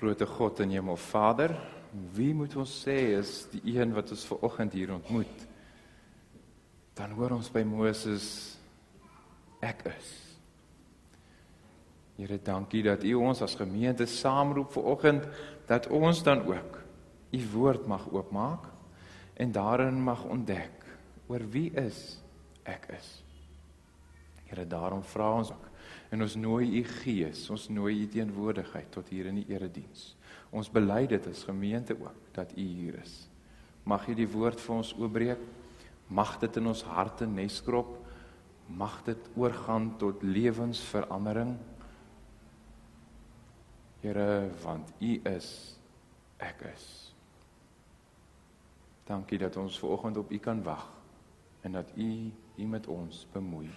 Grote God en Hemel Vader, wie moet ons sê is die een wat ons vanoggend hier ontmoet? Dan hoor ons by Moses, ek is. Here, dankie dat U ons as gemeente saamroep vanoggend, dat ons dan ook U woord mag oopmaak en daarin mag ontdek oor wie is ek is. Here, daarom vra ons ook, en ons nooi U Gees, ons nooi U teenwoordigheid tot hier in die erediens. Ons bely dit as gemeente ook, dat U hier is. Mag U die woord vir ons oopbreek, mag dit in ons harte neskrop, mag dit oorgaan tot lewensverandering. Here, want U is, ek is. Dankie dat ons vanoggend op U kan wag, en dat U met ons bemoei.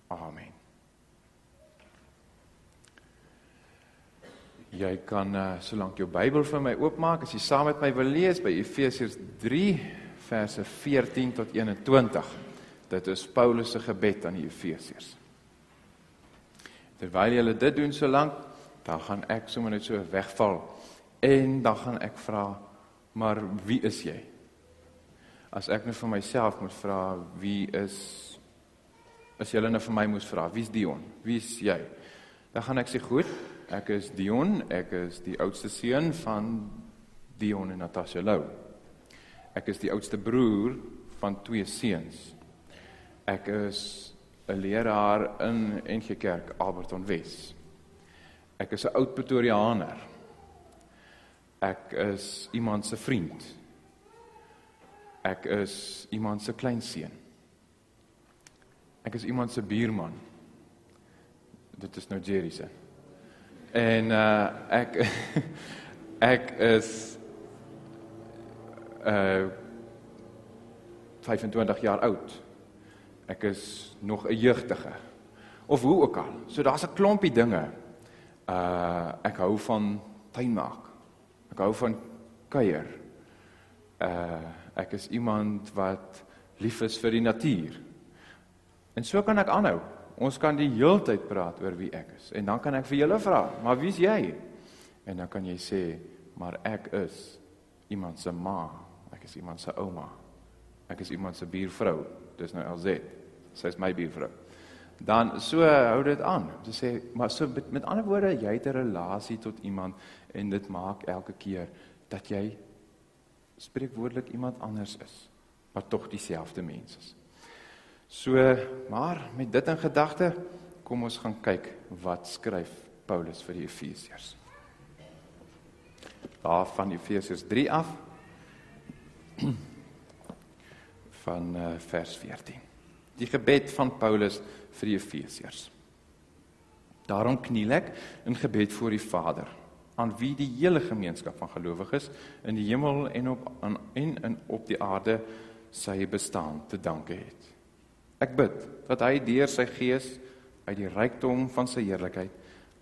Amen. Jy kan solank jou Bybel vir my oopmaak, as jy saam met my wil lees, by Efesiërs 3, verse 14 tot 21. Dit is Paulus se gebed aan die Efesiërs. Terwyl julle dit doen solank, dan gaan ek sommer net so wegval, en dan gaan ek vra, maar wie is jy? As ek nou vir myself moet vra, wie is, as julle nou vir my moes vra, wie is Dion? Wie is jy? Dan gaan ek sê, goed, ek is Dion, ek is die oudste seun van Dion en Natasha Lou. Ek is die oudste broer van 2 seuns. Ek is 'n leraar in NG Kerk, Alberton Wes. Ek is 'n oud Pretoriaaner. Ek is iemand se vriend. Ek is iemand se kleinseun. Ek is iemand se buurman. Dit is nou Jerry se. En ek is 25 jaar oud. Ek is nog 'n jeugdige. Of hoe ook al. So daar's 'n klompie dinge. Ek hou van tuinmaak. Ek hou van kuier. Ek is iemand wat lief is vir die natuur. En so kan ek aanhou. Ons kan die heeltyd praat oor wie ek is. En dan kan ek vir julle vra, maar wie is jy? En dan kan jy sê, maar ek is iemand se ma. Ek is iemand se ouma. Ek is iemand se buurvrou. Dis nou LZ. Sy is my buurvrou. Dan so hou dit aan. Om te sê, maar so met ander woorde, jy het 'n relasie tot iemand en dit maak elke keer dat jy spreekwoordelik iemand anders is, maar tog dieselfde mens is. So, maar met dit in gedagte, kom ons gaan kyk wat skryf Paulus vir die Efesiërs. Daar van Efesiërs 3 af, van vers 14. Die gebed van Paulus vir die Efesiërs. Daarom kniel ek in gebed voor die Vader, aan wie die hele gemeenskap van gelowiges in die hemel en op die aarde sy bestaan te danke het. Ek bid dat hy deur sy Gees uit die rykdom van sy heerlikheid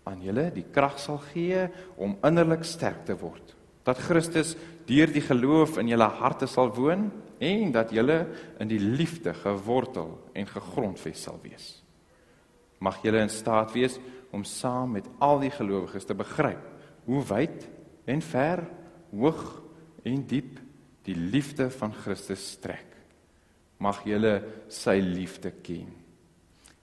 aan julle die krag sal gee om innerlik sterk te word, dat Christus deur die geloof in julle harte sal woon en dat julle in die liefde gewortel en gegrondves sal wees. Mag julle in staat wees om saam met al die gelowiges te begryp hoe wyd en ver, hoog en diep die liefde van Christus strek. Mag julle sy liefde ken.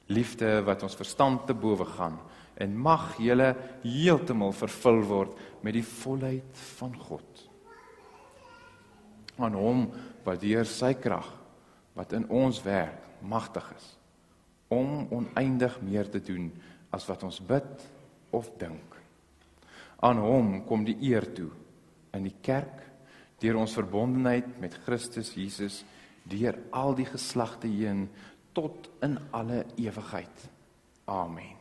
Liefde wat ons verstand te bowe gaan, en mag julle heeltemal vervul word met die volheid van God. Aan hom wat deur sy krag, wat in ons werk, magtig is, om oneindig meer te doen as wat ons bid of dink. Aan hom kom die eer toe in die kerk, deur ons verbondenheid met Christus Jesus, deur al die geslagte heen, tot in alle ewigheid. Amen.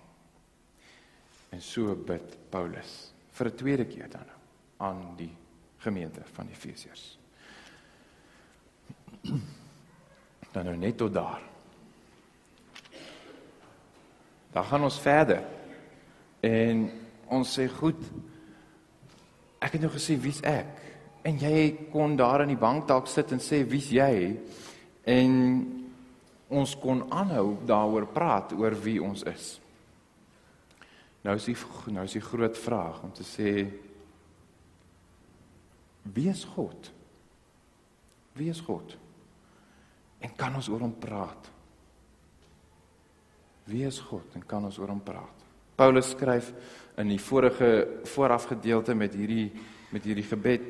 En so bid Paulus, vir 'n tweede keer dan, aan die gemeente van Efesiërs. Dan nou net tot daar. Dan gaan ons verder, en ons sê, goed, ek het nou gesê, wie's ek? En jy kon daar in die bank dalk sit en sê, wie's jy? En ons kon aanhou daaroor praat, oor wie ons is. Nou is die groot vraag om te sê, wie is God? Wie is God? En kan ons oor hom praat? Wie is God en kan ons oor hom praat? Paulus skryf in die voorafgedeelte met hierdie gebed,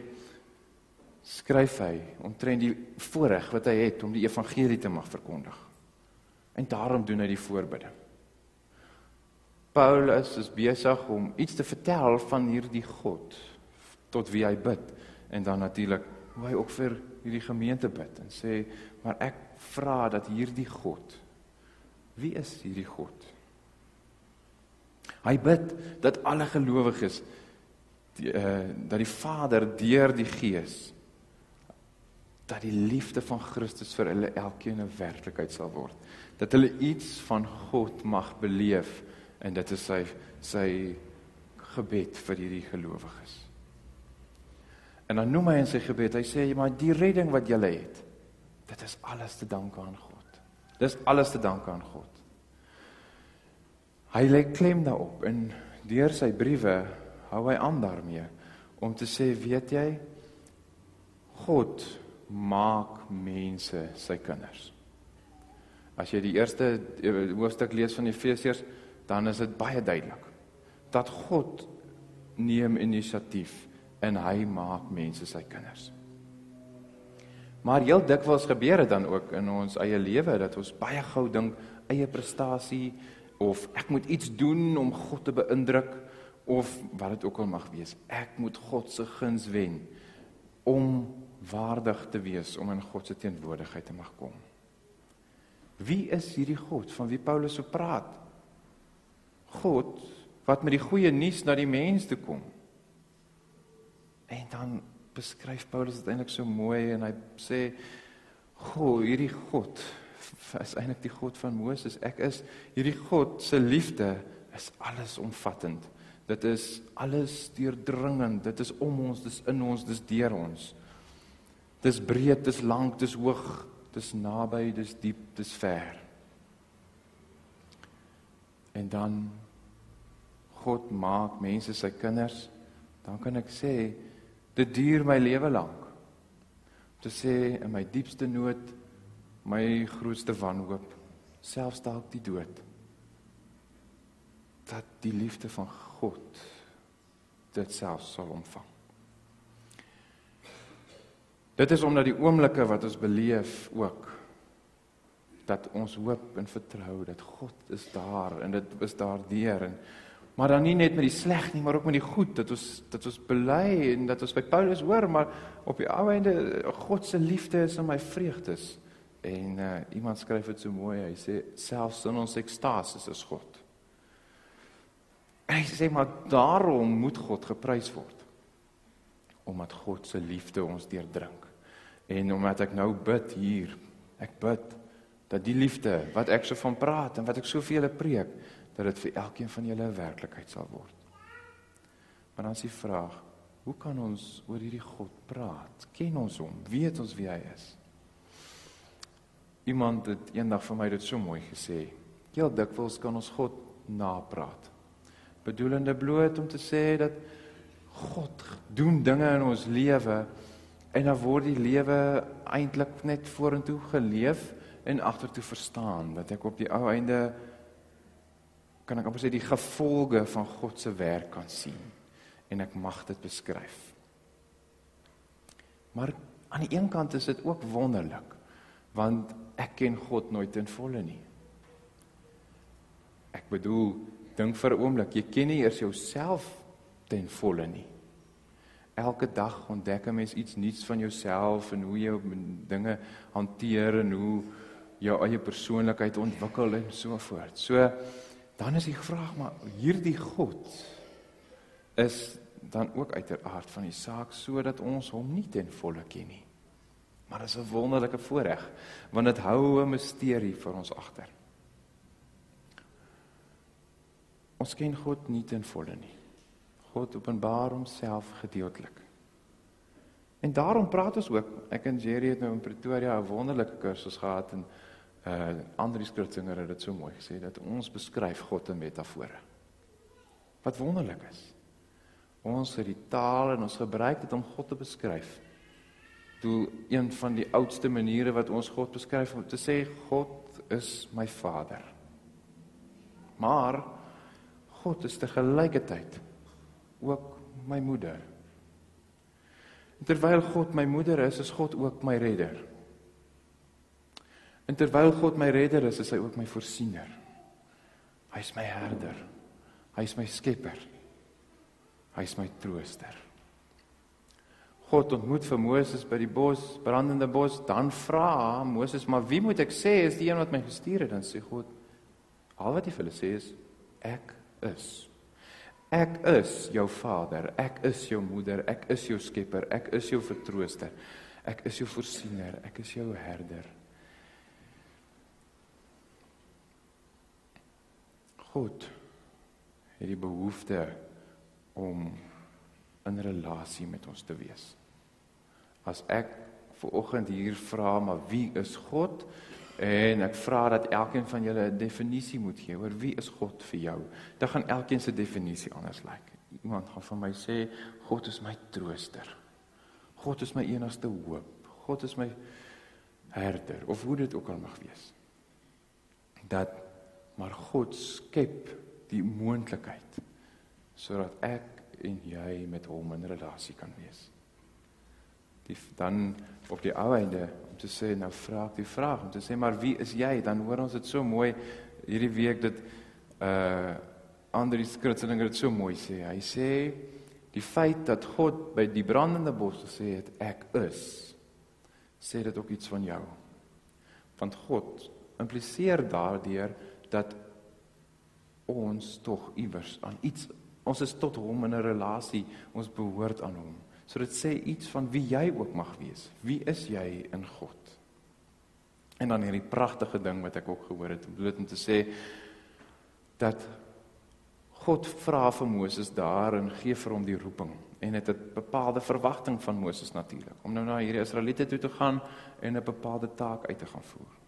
skryf hy omtrent die voorreg wat hy het om die evangelie te mag verkondig. En daarom doen hy die voorbidde. Paulus is besig om iets te vertel van hierdie God, tot wie hy bid, en dan natuurlik hoe hy ook vir hierdie gemeente bid, en sê, maar ek vra dat hierdie God, wie is hierdie God? Hy bid dat alle gelowiges, dat die Vader deur die Gees, dat die liefde van Christus vir hulle elkeen 'n werklikheid sal word. Dat hulle iets van God mag beleef, en dit is sy gebed vir hierdie gelowiges. En dan noem hy in sy gebed, hy sê, maar die redding wat julle het, dit is alles te danke aan God. Dit is alles te danke aan God. Hy lê klem daarop, en deur sy briewe hou hy aan daarmee, om te sê, weet jy, God maak mense sy kinders. As jy die eerste hoofstuk lees van Efesiërs, dan is dit baie duidelik, dat God neem inisiatief, en hy maak mense sy kinders. Maar heel dikwels gebeur dit dan ook in ons eie lewe, dat ons baie gou dink, eie prestasie, of ek moet iets doen om God te beïndruk, of wat dit ook al mag wees, ek moet God se guns wen, om waardig te wees, om in God se teenwoordigheid te mag kom. Wie is hierdie God, van wie Paulus so praat? God, wat met die goeie nuus na die mens toe kom. En dan beskryf Paulus dit eintlik so mooi, en hy sê, hierdie God is eintlik die God van Moses. Hierdie God se liefde is allesomvattend. Dit is alles deurdringend, dit is om ons, dit is in ons, dit is deur ons. Dit is breed, dit is lank, dit is hoog, dit is naby, dit is diep, dit is ver. En dan, God maak mense sy kinders, dan kan ek sê, dit duur my lewe lank. Om te sê, in my diepste nood, my grootste wanhoop, selfs dalk die dood, dat die liefde van God dit selfs sal omvang. Dit is omdat die oomblikke wat ons beleef ook, dat ons hoop en vertrou, dat God is daar, en dit is daardeur, maar dan nie net met die sleg nie, maar ook met die goed, dat ons bely, en dat ons by Paulus hoor, maar op die ou einde, God se liefde is in my vreugdes, en iemand skryf dit so mooi, hy sê, selfs in ons ekstasis is God. En hy sê, maar daarom moet God geprys word, omdat God se liefde ons deurdrink, en omdat ek nou bid hier, ek bid, dat die liefde, wat ek so van praat, en wat ek so vir julle preek, dat dit vir elkeen van julle 'n werklikheid sal word. Maar dan is die vraag, hoe kan ons oor hierdie God praat? Ken ons hom? Weet ons wie hy is? Iemand het eendag vir my dit so mooi gesê, heel dikwels kan ons God napraat, bedoelende bloot om te sê dat God doen dinge in ons lewe, en dan word die lewe eintlik net vorentoe geleef, en agtertoe verstaan, dat ek op die ou einde, kan ek amper sê, die gevolge van God se werk kan sien, en ek mag dit beskryf. Maar aan die een kant is dit ook wonderlik, want ek ken God nooit ten volle nie. Ek bedoel, dink vir 'n oomblik, jy ken nie eers jouself ten volle nie. Elke dag ontdek 'n mens iets nuuts van jouself, en hoe jy dinge hanteer, en hoe jou eie persoonlikheid ontwikkel, en so voort. So, dan is die vraag, maar hierdie God is dan ook uit die aard van die saak, so dat ons hom nie ten volle ken nie. Maar dit is 'n wonderlike voorreg, want dit hou 'n misterie vir ons agter. Ons ken God nie ten volle nie. God openbaar homself gedeeltelik. En daarom praat ons ook, ek en Jerry het nou in Pretoria 'n wonderlike kursus gehad, en Andri Skriftsinger het dit so mooi gesê, dat ons beskryf God in metafore. Wat wonderlik is. Ons het die taal en ons gebruik dit om God te beskryf. Toe een van die oudste maniere wat ons God beskryf, om te sê, God is my Vader. Maar, God is tegelijkertijd ook my moeder. En terwyl God my moeder is God ook my redder. En terwyl God my redder is hy ook my voorsiener. Hy is my herder. Hy is my skepper. Hy is my trooster. God ontmoet vir Moses by die bos, brandende bos, dan vra Moses, maar wie moet ek sê is die een wat my gestuur het? Dan sê God, al wat hy vir hulle sê is, ek is. Ek is jou Vader, ek is jou moeder, ek is jou skepper, ek is jou vertrooster, ek is jou voorsiener, ek is jou herder. God het die behoefte om in relasie met ons te wees. As ek vanoggend hier vra, maar wie is God? En ek vra dat elkeen van julle 'n definisie moet gee oor wie is God vir jou. Dan gaan elkeen se definisie anders lyk. Iemand gaan van my sê, God is my trooster. God is my enigste hoop. God is my herder, of hoe dit ook al mag wees. Maar God skep die moontlikheid, sodat ek en jy met hom in relasie kan wees. Dan op die ou einde, om te sê, nou vra ek die vraag, om te sê, maar wie is jy? Dan hoor ons dit so mooi, hierdie week dit, Andries Kritseling het so mooi sê, hy sê, die feit dat God by die brandende bos gesê het, ek is, sê dit ook iets van jou. Want God impliseer daardeur, dat ons tog iewers aan iets, ons is tot hom in 'n relasie, ons behoort aan hom. So dit sê iets van wie jy ook mag wees. Wie is jy in God? En dan hierdie pragtige ding wat ek ook gehoor het, bloot om te sê, dat God vra vir Moses daar en gee vir hom die roeping. En het 'n bepaalde verwagting van Moses natuurlik, om nou na hierdie Israeliete toe te gaan en 'n bepaalde taak uit te gaan voer.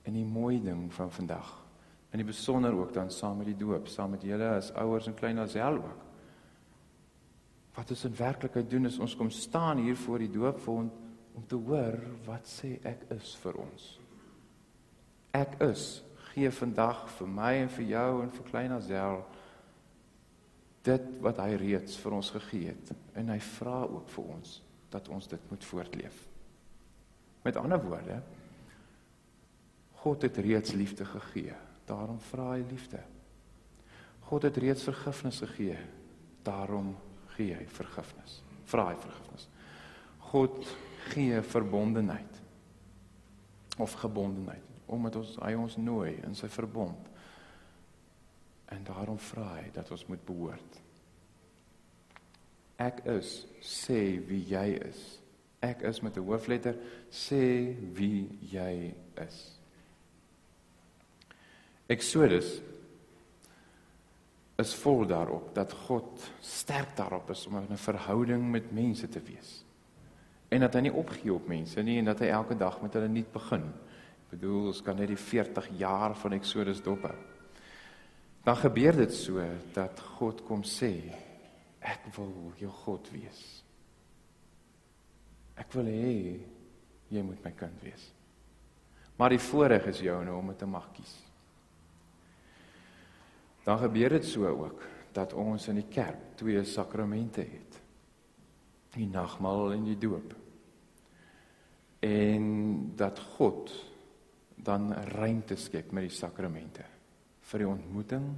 En die mooi ding van vandag, en die besonder ook dan saam met die doop, saam met julle as ouers en klein as hel ook. Wat ons in werklikheid doen is, ons kom staan hier voor die doopvond om te hoor, wat sê ek is vir ons. Ek is, gee vandag vir my en vir jou en vir klein as hel, dit wat hy reeds vir ons gegee het. En hy vra ook vir ons, dat ons dit moet voortleef. Met ander woorde, God het reeds liefde gegee, daarom vra hy liefde. God het reeds vergifnis gegee, daarom gee hy vergifnis, vra hy vergifnis. God gee verbondenheid, of gebondenheid, omdat hy ons nooi in sy verbond, en daarom vra hy dat ons moet behoort. Ek is, sê wie jy is. Ek is met 'n hoofletter, sê wie jy is. Exodus is vol daarop, dat God sterk daarop is om in 'n verhouding met mense te wees. En dat hy nie opgee op mense nie, en dat hy elke dag met hulle nuut begin. Ek bedoel, ons kan net die 40 jaar van Exodus dophou. Dan gebeur dit so, dat God kom sê, ek wil jou God wees. Ek wil hê, jy moet my kind wees. Maar die voorreg is jou nou om het te mag kies. Dan gebeur dit so ook, dat ons in die kerk 2 sakramente het. Die nagmaal en die doop. En dat God dan ruimte skep met die sakramente, vir die ontmoeting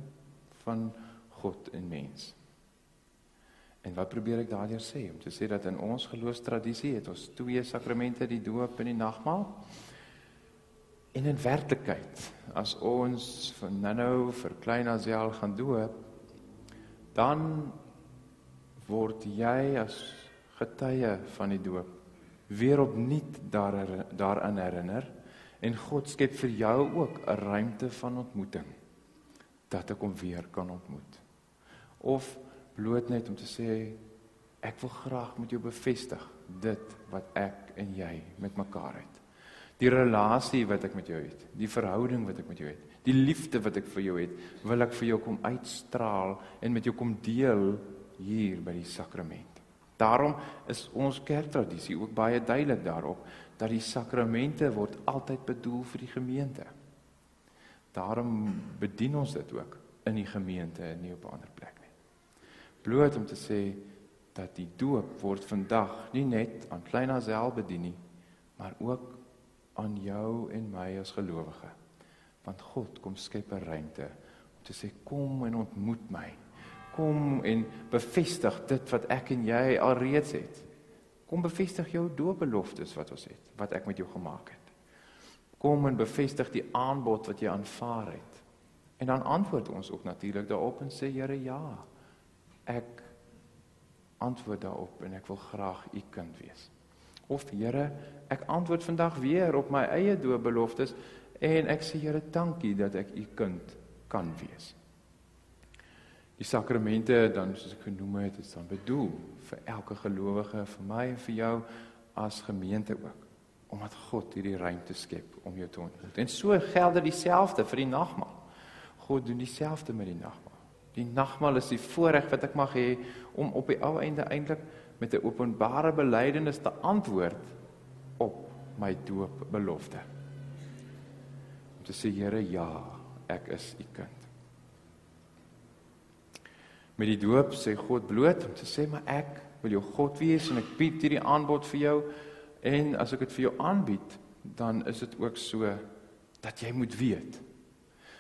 van God en mens. En wat probeer ek daardeur sê? Om te sê dat in ons geloofstradisie het ons 2 sakramente, die doop en die nagmaal. En in werklikheid, as ons van nou vir klein Aziel gaan doop, dan word jy as getuie van die doop weer opnuut daaraan herinner, en God skep vir jou ook 'n ruimte van ontmoeting, dat ek hom weer kan ontmoet. Of bloot net om te sê, ek wil graag met jou bevestig, dit wat ek en jy met mekaar het. Die relasie wat ek met jou het, die verhouding wat ek met jou het, Die liefde wat ek vir jou het, wil ek vir jou kom uitstraal en met jou kom deel hier by die sakrament. Daarom is ons kerktradisie ook baie duidelik daarop, dat die sakramente word altyd bedoel vir die gemeente. Daarom bedien ons dit ook in die gemeente en nie op 'n ander plek nie. Bloot om te sê, dat die doop word vandag nie net aan Klein Hazel bedien nie, maar ook aan jou en my as gelowige. Want God kom skep 'n ruimte om te sê, kom en ontmoet my. Kom en bevestig dit wat ek en jy alreeds het. Kom bevestig jou doopbeloftes wat ons het, wat ek met jou gemaak het. Kom en bevestig die aanbod wat jy aanvaar het. En dan antwoord ons ook natuurlik daarop en sê, Here, ja, ek antwoord daarop en ek wil graag u kind wees. Of Here, ek antwoord vandag weer op my eie doopbeloftes en ek sê, Here, dankie dat ek u kind kan wees. Die sakramente, dan soos ek genoem het, is dan bedoel vir elke gelowige, vir my en vir jou as gemeente ook, omdat God hierdie ruimte skep om jou te ontmoet. En so geld dit dieselfde vir die nagmaal. God doen dieselfde met die nagmaal. Die nagmaal is die voorreg wat ek mag hê om op die ou einde eintlik met 'n openbare belydenis te antwoord op my doopbelofte. Om te sê, Here, ja, ek is u kind. Met die doop sê God bloot om te sê, maar ek wil jou God wees en ek bied hierdie aanbod vir jou. En as ek dit vir jou aanbied, dan is dit ook so dat jy moet weet,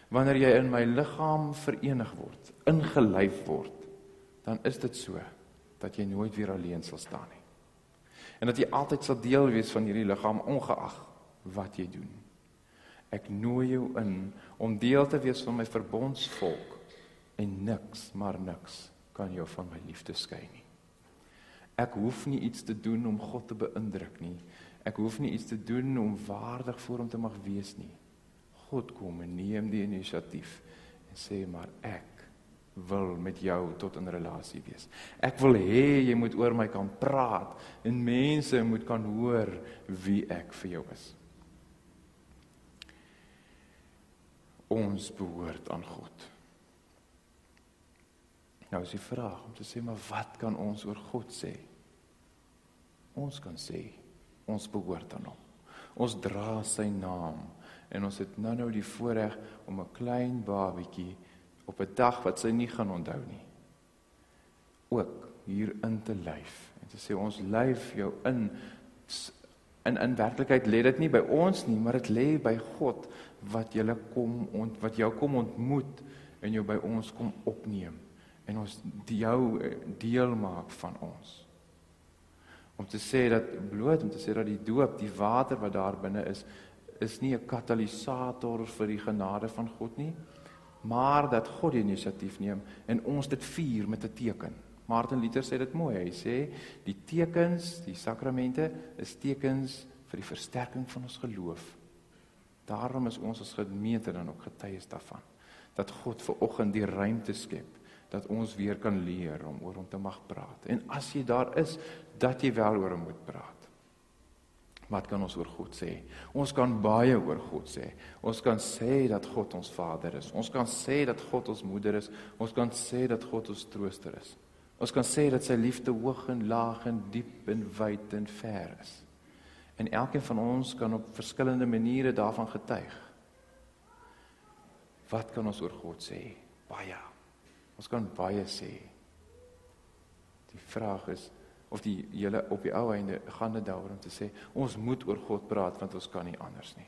wanneer jy in my liggaam verenig word, ingelyf word, dan is dit so, dat jy nooit weer alleen sal staan nie. En dat jy altyd sal deel wees van hierdie liggaam, ongeag wat jy doen. Ek nooi jou in, om deel te wees van my verbondsvolk, en niks, maar niks, kan jou van my liefde skei nie. Ek hoef nie iets te doen om God te beïndruk nie. Ek hoef nie iets te doen om waardig voor hom te mag wees nie. God kom en neem die inisiatief en sê, maar ek wil met jou tot in relasie wees. Ek wil hê jy moet oor my kan praat en mense moet kan hoor wie ek vir jou is. Ons behoort aan God. Nou is die vraag om te sê, maar wat kan ons oor God sê? Ons kan sê, ons behoort aan hom. Ons dra sy naam en ons het nou die voorreg om 'n klein babietjie op 'n dag wat sy nie gaan onthou nie, ook hier in te lyf en te sê, ons lyf jou in werklikheid lê dit nie by ons nie, maar dit lê by God wat jou kom ontmoet en jou by ons kom opneem en ons jou deel maak van ons. Om te sê dat die doop, die water wat daar binne is nie 'n katalisator vir die genade van God nie, maar dat God die inisiatief neem en ons dit vier met 'n teken. Martin Luther sê dit mooi, hy sê, die tekens, die sakramente, is tekens vir die versterking van ons geloof. Daarom is ons as gemeente dan ook getuies daarvan, dat God ver oggend die ruimte skep, dat ons weer kan leer om oor hom te mag praat. En as jy daar is, dat jy wel oor hom moet praat. Wat kan ons oor God sê? Ons kan baie oor God sê. Ons kan sê dat God ons Vader is. Ons kan sê dat God ons moeder is. Ons kan sê dat God ons trooster is. Ons kan sê dat sy liefde hoog en laag en diep en wyd en ver is. En elkeen van ons kan op verskillende maniere daarvan getuig. Wat kan ons oor God sê? Baie. Ons kan baie sê. Die vraag is, of die hele op die ou einde gaan dit daaroor om te sê, ons moet oor God praat, want ons kan nie anders nie.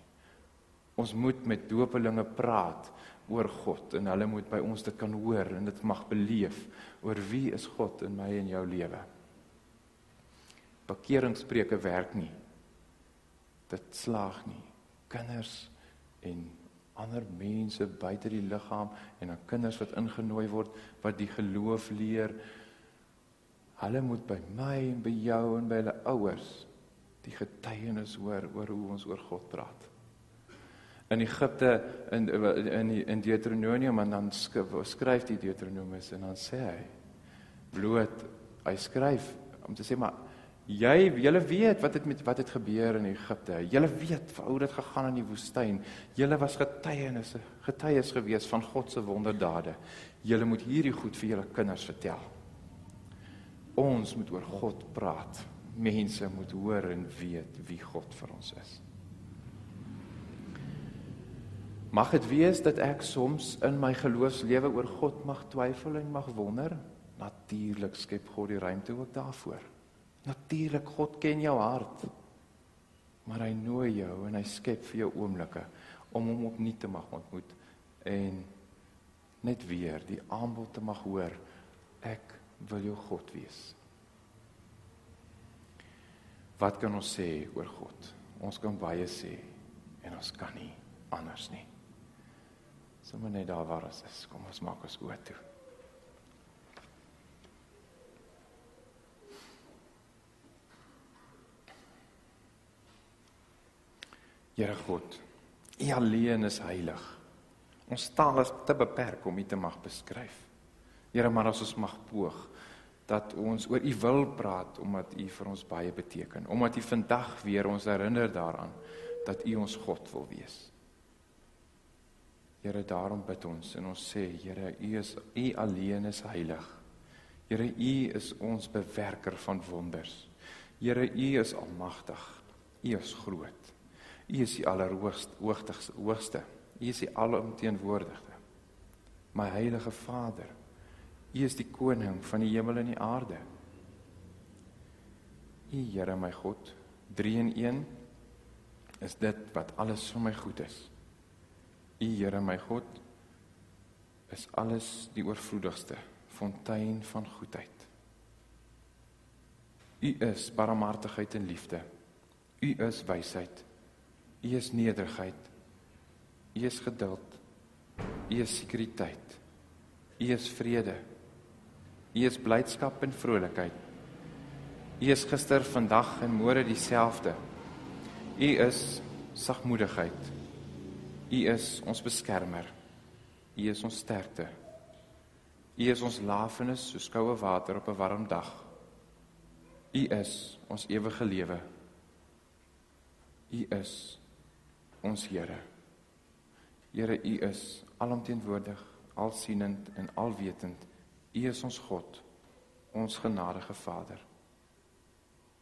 Ons moet met dopelinge praat oor God, en hulle moet by ons dit kan hoor, en dit mag beleef, oor wie is God in my en jou lewe. Bekeringspreke werk nie. Dit slaag nie. Kinders en ander mense buite die liggaam, en dan kinders wat ingenooi word, wat die geloof leer, hulle moet by my en by jou en by hulle ouers die getuienis hoor oor hoe ons oor God praat. In Egipte, in Deuteronomium, en dan skryf die Deuteronomus, en dan sê hy, bloot, hy skryf, om te sê, maar Julle weet wat het gebeur in Egipte. Julle weet hoe dit gegaan in die woestyn. Julle was getuies gewees van God se wonderdade. Julle moet hierdie goed vir julle kinders vertel. Ons moet oor God praat. Mense moet hoor en weet wie God vir ons is. Mag het wees dat ek soms in my geloofslewe oor God mag twyfel en mag wonder? Natuurlik skep God die ruimte ook daarvoor. Natuurlik, God ken jou hart. Maar hy nooi jou en hy skep vir jou oomblikke om hom opnuut te mag ontmoet en net weer die aanbod te mag hoor. Ek wil jou God wees. Wat kan ons sê oor God? Ons kan baie sê en ons kan nie anders nie. Sommige net daar waar ons is. Kom ons maak ons oë toe. Here God, U alleen is heilig. Ons taal is te beperk om U te mag beskryf. Here, maar as ons mag poog, dat ons oor U wil praat, omdat U vir ons baie beteken. Omdat U vandag weer ons herinner daaraan, dat U ons God wil wees. Here, daarom bid ons en ons sê, Here, U alleen is heilig. Here, U is ons bewerker van wonders. Here, U is almagtig. U is groot. U is die allerhoogste. U is die alomteenwoordigde. My heilige Vader, U is die koning van die hemel en die aarde. U, Here my God, 3 in 1, is dit wat alles vir my goed is. U, Here my God, is alles die oorvloedigste, fontein van goedheid. U is barmhartigheid en liefde. U is wysheid. U is nederigheid. U is geduld. U is sekuriteit. U is vrede. U is blydskap en vrolikheid. U is gister, vandag en môre dieselfde. U is sagmoedigheid. U is ons beskermer. U is ons sterkte. U is ons lafenis soos koue water op 'n warm dag. U is ons ewige lewe. U is ons Here. Here, U is alomteenwoordig, alsienend en alwetend. U is ons God, ons genadige Vader.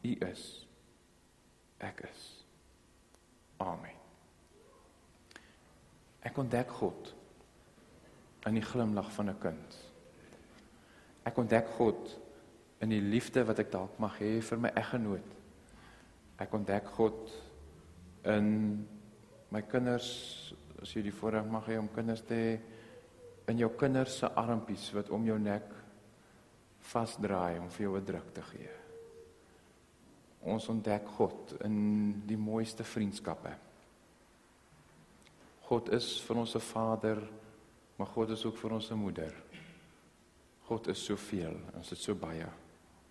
U is, ek is. Amen. Ek ontdek God in die glimlag van 'n kind. Ek ontdek God in die liefde wat ek dalk mag hê vir my eggenoot. Ek ontdek God in my kinders, as jy die voorreg mag hê om kinders te hê, in jou kinders se armpies wat om jou nek vasdraai om vir jou 'n druk te gee. Ons ontdek God in die mooiste vriendskappe. God is vir ons 'n Vader, maar God is ook vir ons 'n moeder. God is soveel, ons het so baie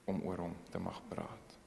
om oor hom te mag praat.